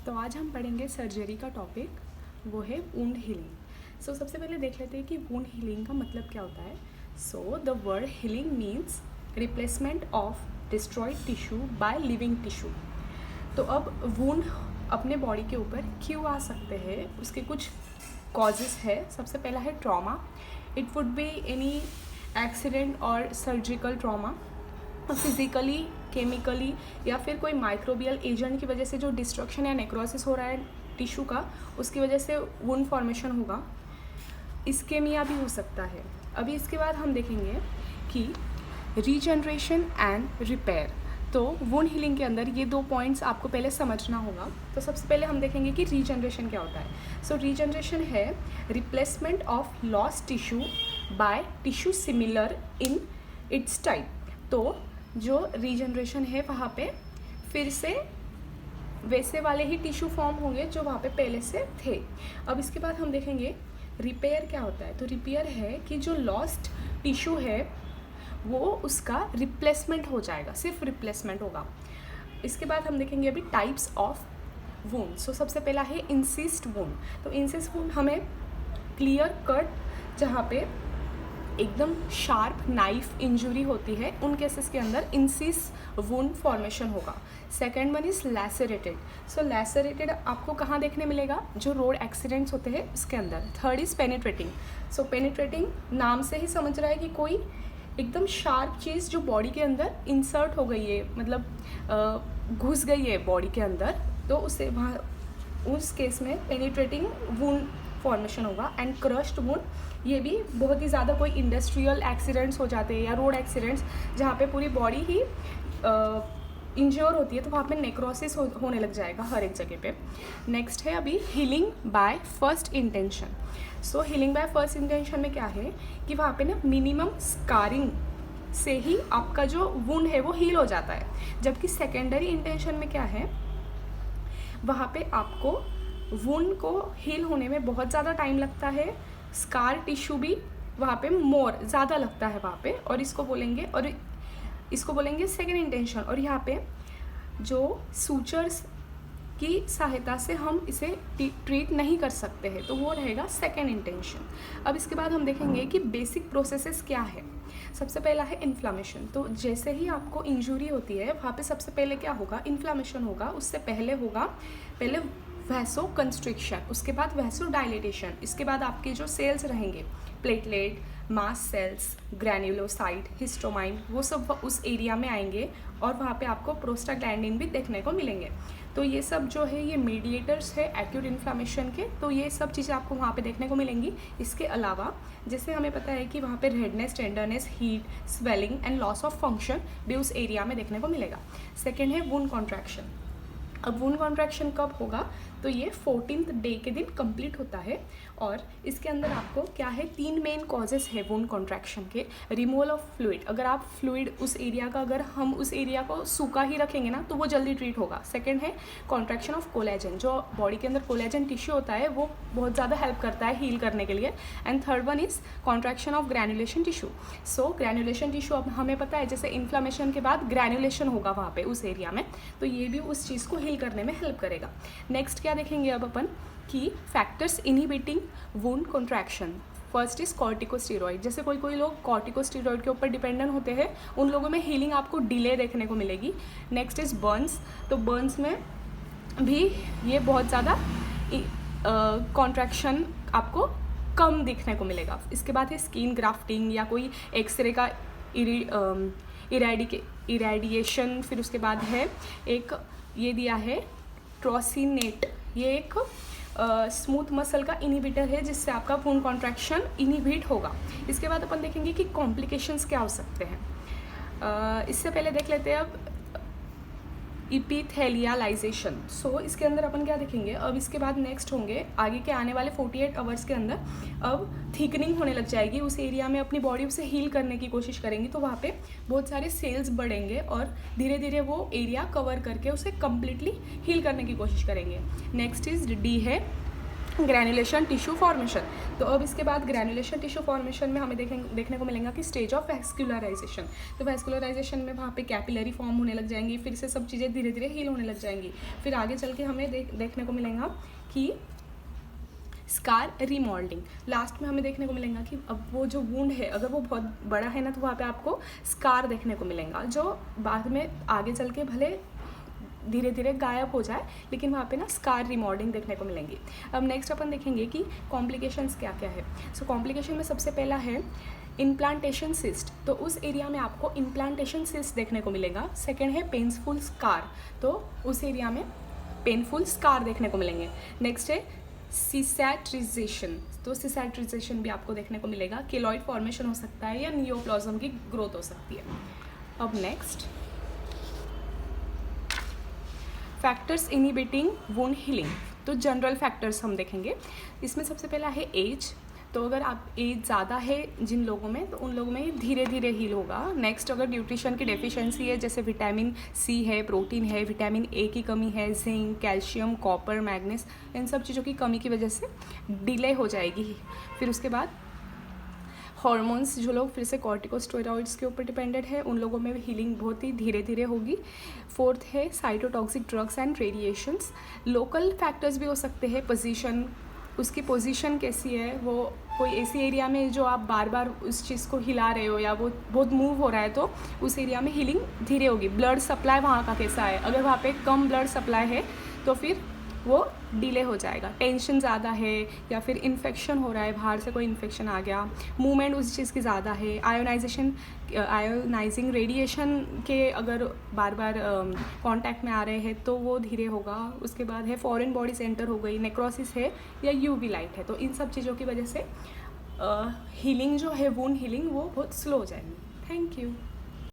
तो आज हम पढ़ेंगे सर्जरी का टॉपिक, वो है वुंड हीलिंग। सो सबसे पहले देख लेते हैं कि वुंड हीलिंग का मतलब क्या होता है। So the word healing means replacement of destroyed tissue by living tissue. तो अब वुंड अपने बॉडी के ऊपर क्यों आ सकते हैं, उसके कुछ कॉजेस है। सबसे पहला है trauma. It would be any accident और सर्जिकल ट्रॉमा, फिजिकली, केमिकली या फिर कोई माइक्रोबियल एजेंट की वजह से जो डिस्ट्रक्शन या नेक्रोसिस हो रहा है टिश्यू का, उसकी वजह से वुंड फॉर्मेशन होगा। इस्केमिया भी हो सकता है। अभी इसके बाद हम देखेंगे कि रीजनरेशन एंड रिपेयर। तो वुंड हीलिंग के अंदर ये 2 पॉइंट्स आपको पहले समझना होगा। तो सबसे पहले हम देखेंगे कि रीजनरेशन क्या होता है। सो रीजनरेशन है replacement of lost tissue by tissue similar in its type. तो जो रीजनरेशन है वहाँ पे फिर से वैसे वाले ही टिश्यू फॉर्म होंगे जो वहाँ पे पहले से थे। अब इसके बाद हम देखेंगे रिपेयर क्या होता है। तो रिपेयर है कि जो लॉस्ट टिश्यू है वो उसका रिप्लेसमेंट हो जाएगा, सिर्फ रिप्लेसमेंट होगा। इसके बाद हम देखेंगे अभी टाइप्स ऑफ वुंड। सो सबसे पहला है इंसिस्ट वुंड। तो इंसिस्ट वुंड हमें क्लियर कट जहाँ पे एकदम शार्प नाइफ इंजुरी होती है, उन केसेस के अंदर इंसिस वुंड फॉर्मेशन होगा। Second one is lacerated. So lacerated आपको कहाँ देखने मिलेगा, जो रोड एक्सीडेंट्स होते हैं उसके अंदर। Third is penetrating. So penetrating नाम से ही समझ रहा है कि कोई एकदम शार्प चीज़ जो बॉडी के अंदर इंसर्ट हो गई है, मतलब घुस गई है बॉडी के अंदर, तो उसे वहाँ उस केस में पेनिट्रेटिंग वुंड फॉर्मेशन होगा। एंड क्रश्ड वुंड, ये भी बहुत ही ज़्यादा कोई इंडस्ट्रियल एक्सीडेंट्स हो जाते हैं या रोड एक्सीडेंट्स जहाँ पे पूरी बॉडी ही इंज्योर होती है, तो वहाँ पे नेक्रोसिस होने लग जाएगा हर एक जगह पे। नेक्स्ट है अभी healing by first intention. So healing by first intention में क्या है कि वहाँ पे ना मिनिमम स्कारिंग से ही आपका जो वुंड है वो हील हो जाता है। जबकि सेकेंडरी इंटेंशन में क्या है, वहाँ पे आपको वुंड को हील होने में बहुत ज़्यादा टाइम लगता है, स्कार टिश्यू भी वहाँ पे मोर ज़्यादा लगता है वहाँ पे, और इसको बोलेंगे सेकेंड इंटेंशन। और यहाँ पे जो सूचर्स की सहायता से हम इसे ट्रीट नहीं कर सकते हैं, तो वो रहेगा सेकेंड इंटेंशन। अब इसके बाद हम देखेंगे कि बेसिक प्रोसेसेस क्या है। सबसे पहला है इन्फ्लामेशन। तो जैसे ही आपको इंजरी होती है वहाँ पे सबसे पहले क्या होगा, इन्फ्लामेशन होगा। उससे पहले होगा वैसो कंस्ट्रिक्शन, उसके बाद वैसो डायलेटेशन। इसके बाद आपके जो सेल्स रहेंगे, प्लेटलेट, मास्ट सेल्स, ग्रैन्युलोसाइट, हिस्टोमाइन, वो सब उस एरिया में आएंगे और वहाँ पे आपको प्रोस्टाग्लैंडिन भी देखने को मिलेंगे। तो ये सब जो है ये मीडिएटर्स है एक्यूट इन्फ्लामेशन के, तो ये सब चीज़ें आपको वहाँ पे देखने को मिलेंगी। इसके अलावा जैसे हमें पता है कि वहाँ पे redness, tenderness, heat, swelling and loss of function भी उस एरिया में देखने को मिलेगा। सेकेंड है वुंड कॉन्ट्रैक्शन। अब वुंड कॉन्ट्रैक्शन कब होगा, तो ये 14th डे के दिन कंप्लीट होता है। और इसके अंदर आपको क्या है, 3 मेन कॉजेस है वुंड कॉन्ट्रैक्शन के। रिमूवल ऑफ फ्लूइड, अगर आप फ्लूइड उस एरिया का, अगर हम उस एरिया को सूखा ही रखेंगे ना तो वो जल्दी ट्रीट होगा। सेकंड है कॉन्ट्रैक्शन ऑफ कोलेजन, जो बॉडी के अंदर कोलेजन टिश्यू होता है वो बहुत ज़्यादा हेल्प करता है हील करने के लिए। And third one is contraction of granulation tissue. So granulation tissue, अब हमें पता है जैसे इन्फ्लामेशन के बाद ग्रैन्युलेशन होगा वहाँ पे उस एरिया में, तो ये भी उस चीज़ को हील करने में हेल्प करेगा। नेक्स्ट क्या देखेंगे अब अपन कि factors inhibiting wound contraction. First is corticosteroid. जैसे कोई लोग कॉर्टिकोस्टेरॉइड के ऊपर डिपेंडेंट होते हैं, उन लोगों में हीलिंग आपको डिले देखने को मिलेगी। Next is Burns. तो बर्न्स में भी ये बहुत ज़्यादा कॉन्ट्रैक्शन आपको कम देखने को मिलेगा। इसके बाद है स्किन ग्राफ्टिंग या कोई एक्सरे का इरेडिएशन। फिर उसके बाद है एक ये दिया है ट्रोसिनेट, ये एक स्मूथ मसल का इनहिबिटर है जिससे आपका वुंड कॉन्ट्रैक्शन इनहिबिट होगा। इसके बाद अपन देखेंगे कि कॉम्प्लिकेशंस क्या हो सकते हैं। इससे पहले देख लेते हैं अब इपिथेलियलाइजेशन। सो इसके अंदर अपन क्या देखेंगे, अब इसके बाद नेक्स्ट होंगे आगे के आने वाले 48 आवर्स के अंदर अब थिकनिंग होने लग जाएगी उस एरिया में। अपनी बॉडी उसे हील करने की कोशिश करेंगी, तो वहाँ पे बहुत सारे सेल्स बढ़ेंगे और धीरे धीरे वो एरिया कवर करके उसे कम्प्लीटली हील करने की कोशिश करेंगे। नेक्स्ट इज डी है ग्रैनुलेशन टिश्यू फॉर्मेशन। तो अब इसके बाद ग्रैनुलेशन टिश्यू फॉर्मेशन में हमें देखने को मिलेगा कि स्टेज ऑफ वैस्कुलराइजेशन। तो वैस्कुलराइजेशन में वहाँ पे कैपिलरी फॉर्म होने लग जाएंगी, फिर से सब चीज़ें धीरे धीरे हील होने लग जाएंगी। फिर आगे चल के हमें देखने को मिलेगा कि स्कार रिमॉल्डिंग। लास्ट में हमें देखने को मिलेगा कि अब वो जो वुंड है अगर वो बहुत बड़ा है ना तो वहाँ पे आपको स्कार देखने को मिलेगा, जो बाद में आगे चल के भले धीरे धीरे गायब हो जाए, लेकिन वहाँ पे ना स्कार रिमॉल्डिंग देखने को मिलेंगी। अब नेक्स्ट अपन देखेंगे कि कॉम्प्लिकेशंस क्या क्या है। सो कॉम्प्लिकेशन में सबसे पहला है इम्प्लांटेशन सिस्ट। तो उस एरिया में आपको इम्प्लांटेशन सिस्ट देखने को मिलेगा। सेकेंड है पेनफुल स्कार, तो उस एरिया में पेनफुल स्कार देखने को मिलेंगे। नेक्स्ट है सिसैट्रिजेशन। तो सिसैट्रिजेशन भी आपको देखने को मिलेगा। केलॉइड फॉर्मेशन हो सकता है या नियोप्लाज्म की ग्रोथ हो सकती है। अब next factors inhibiting wound healing. तो जनरल फैक्टर्स हम देखेंगे। इसमें सबसे पहला है एज। तो अगर आप एज ज़्यादा है जिन लोगों में तो उन लोगों में धीरे धीरे हील होगा। नेक्स्ट अगर न्यूट्रिशन की डेफिशिएंसी है, जैसे विटामिन सी है, प्रोटीन है, विटामिन ए की कमी है, जिंक, कैल्शियम, कॉपर, मैग्नीज, इन सब चीज़ों की कमी की वजह से डिले हो जाएगी। फिर उसके बाद हॉर्मोन्स, जो लोग फिर से कॉर्टिकोस्टेरॉइड्स के ऊपर डिपेंडेंट है उन लोगों में हीलिंग बहुत ही धीरे धीरे होगी। फोर्थ है cytotoxic drugs and radiations. Local factors भी हो सकते हैं, पोजीशन, उसकी पोजीशन कैसी है, वो कोई ऐसी एरिया में जो आप बार बार उस चीज़ को हिला रहे हो या वो बहुत मूव हो रहा है तो उस एरिया में हीलिंग धीरे होगी। ब्लड सप्लाई वहाँ का कैसा है, अगर वहाँ पे कम ब्लड सप्लाई है तो फिर वो डिले हो जाएगा। टेंशन ज़्यादा है या फिर इन्फेक्शन हो रहा है, बाहर से कोई इन्फेक्शन आ गया, मूवमेंट उस चीज़ की ज़्यादा है, आयोनाइजिंग रेडिएशन के अगर बार बार कांटेक्ट में आ रहे हैं तो वो धीरे होगा। उसके बाद है फॉरेन बॉडी सेंटर हो गई, नेक्रोसिस है या यूवी लाइट है, तो इन सब चीज़ों की वजह से हीलिंग जो है वुंड हीलिंग वो बहुत स्लो हो जाएगी। Thank you.